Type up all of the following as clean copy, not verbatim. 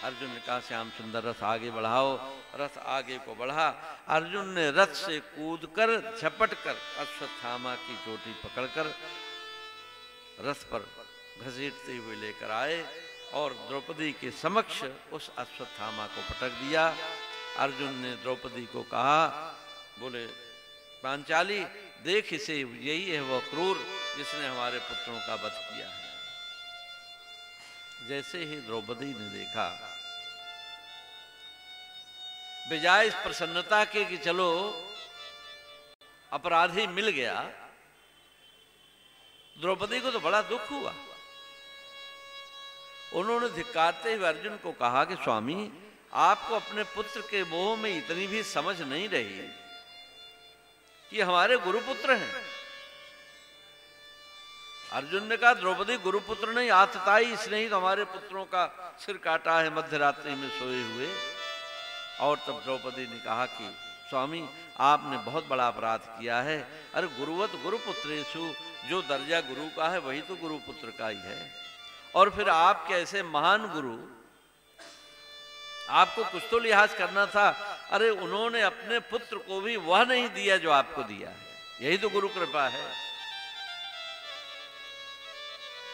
अर्जुन ने कहा श्याम सुंदर रथ आगे बढ़ाओ। रथ आगे को बढ़ा। अर्जुन ने रथ से कूदकर झपटकर अश्वत्थामा की चोटी पकड़कर रथ पर घसीटते हुए लेकर आए और द्रौपदी के समक्ष उस अश्वत्थामा को पटक दिया। अर्जुन ने द्रौपदी को कहा, बोले पांचाली देख इसे, यही है वह क्रूर जिसने हमारे पुत्रों का वध किया है। जैसे ही द्रौपदी ने देखा, बजाय इस प्रसन्नता के कि चलो अपराधी मिल गया, द्रौपदी को तो बड़ा दुख हुआ। उन्होंने धिक्कारते हुए अर्जुन को कहा कि स्वामी, आपको अपने पुत्र के मोह में इतनी भी समझ नहीं रही कि हमारे गुरुपुत्र हैं। अर्जुन ने कहा, द्रौपदी गुरुपुत्र नहीं, आतताई इसने ही तो हमारे पुत्रों का सिर काटा है मध्य रात्रि में सोए हुए। और तब द्रौपदी ने कहा कि स्वामी, आपने बहुत बड़ा अपराध किया है। अरे गुरुवत गुरुपुत्रेषु, जो दर्जा गुरु का है वही तो गुरुपुत्र का ही है। और फिर आप कैसे महान गुरु, आपको कुछ तो लिहाज करना था। अरे उन्होंने अपने पुत्र को भी वह नहीं दिया जो आपको दिया है, यही तो गुरु कृपा है।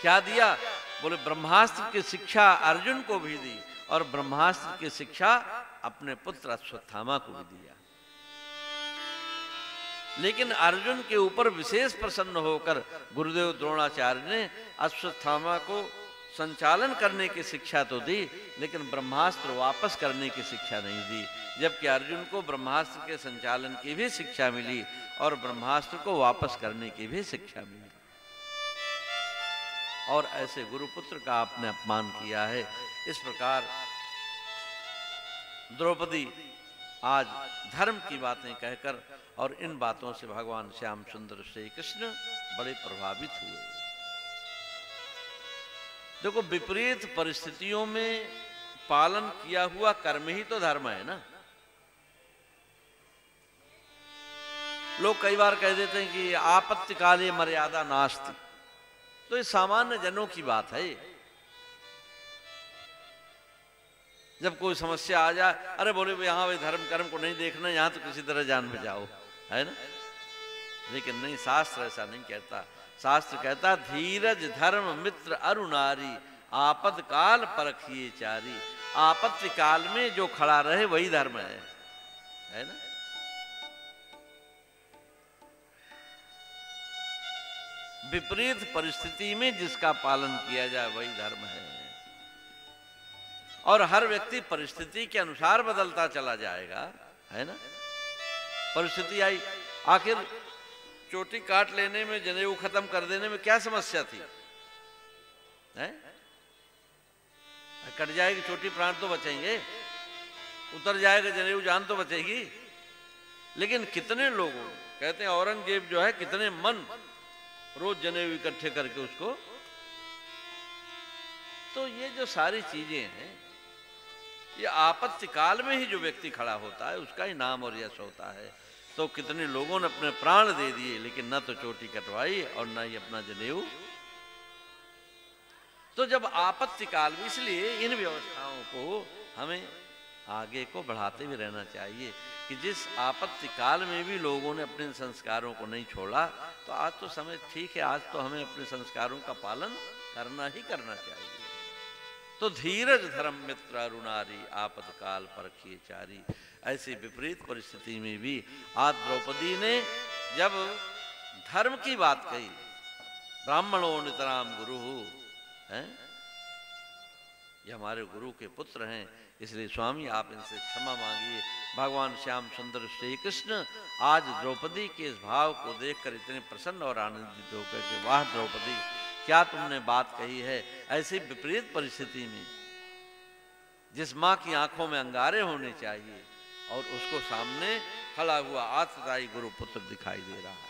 क्या दिया? बोले ब्रह्मास्त्र की शिक्षा अर्जुन को भी दी और ब्रह्मास्त्र की शिक्षा अपने पुत्र अश्वत्थामा को भी दिया। लेकिन अर्जुन के ऊपर विशेष प्रसन्न होकर गुरुदेव द्रोणाचार्य ने अश्वत्थामा को संचालन करने की शिक्षा तो दी, लेकिन ब्रह्मास्त्र वापस करने की शिक्षा नहीं दी। जबकि अर्जुन को ब्रह्मास्त्र के संचालन की भी शिक्षा मिली और ब्रह्मास्त्र को वापस करने की भी शिक्षा मिली। और ऐसे गुरुपुत्र का आपने अपमान किया है। इस प्रकार द्रौपदी आज धर्म की बातें कहकर और इन बातों से भगवान श्याम सुंदर श्री कृष्ण बड़े प्रभावित हुए। देखो, विपरीत परिस्थितियों में पालन किया हुआ कर्म ही तो धर्म है ना। लोग कई बार कह देते हैं कि आपत्ति काले मर्यादा नास्ति, तो ये सामान्य जनों की बात है। जब कोई समस्या आ जाए, अरे बोले यहां भाई धर्म कर्म को नहीं देखना, यहां तो किसी तरह जान बचाओ, है ना। लेकिन नहीं, शास्त्र ऐसा नहीं कहता। शास्त्र कहता धीरज धर्म मित्र अरुणारी, आपद काल परखिए चारी। आपत्ति काल में जो खड़ा रहे वही धर्म है ना। विपरीत परिस्थिति में जिसका पालन किया जाए वही धर्म है। और हर व्यक्ति परिस्थिति के अनुसार बदलता चला जाएगा, है ना। परिस्थिति आई, आखिर चोटी काट लेने में, जनेऊ खत्म कर देने में क्या समस्या थी? है? कट जाएगी चोटी, प्राण तो बचेंगे। उतर जाएगा जनेऊ, जान तो बचेगी। लेकिन कितने लोगों, कहते हैं औरंगजेब जो है, कितने मन रोज जनेऊ इकट्ठे करके उसको। तो ये जो सारी चीजें हैं, ये आपत्ति काल में ही जो व्यक्ति खड़ा होता है उसका ही नाम और यश होता है। तो कितने लोगों ने अपने प्राण दे दिए, लेकिन न तो चोटी कटवाई और न ही अपना जनेऊ। तो जब आपत्ति काल में, इसलिए इन व्यवस्थाओं को हमें आगे को बढ़ाते हुए रहना चाहिए कि जिस आपत्ति काल में भी लोगों ने अपने संस्कारों को नहीं छोड़ा, तो आज तो समय ठीक है, आज तो हमें अपने संस्कारों का पालन करना ही करना चाहिए। तो धीरज धर्म मित्र अरुणारी, आपद काल परखिए चारी। ऐसी विपरीत परिस्थिति में भी आज द्रौपदी ने जब धर्म की बात कही, ब्राह्मणों नितराम गुरु हैं, ये हमारे गुरु के पुत्र हैं, इसलिए स्वामी आप इनसे क्षमा मांगिए। भगवान श्याम सुंदर श्री कृष्ण आज द्रौपदी के इस भाव को देखकर इतने प्रसन्न और आनंदित होकर के, वाह द्रौपदी, क्या तुमने बात कही है। ऐसी विपरीत परिस्थिति में जिस माँ की आंखों में अंगारे होने चाहिए और उसको सामने खड़ा हुआ आतताई गुरु पुत्र दिखाई दे रहा है।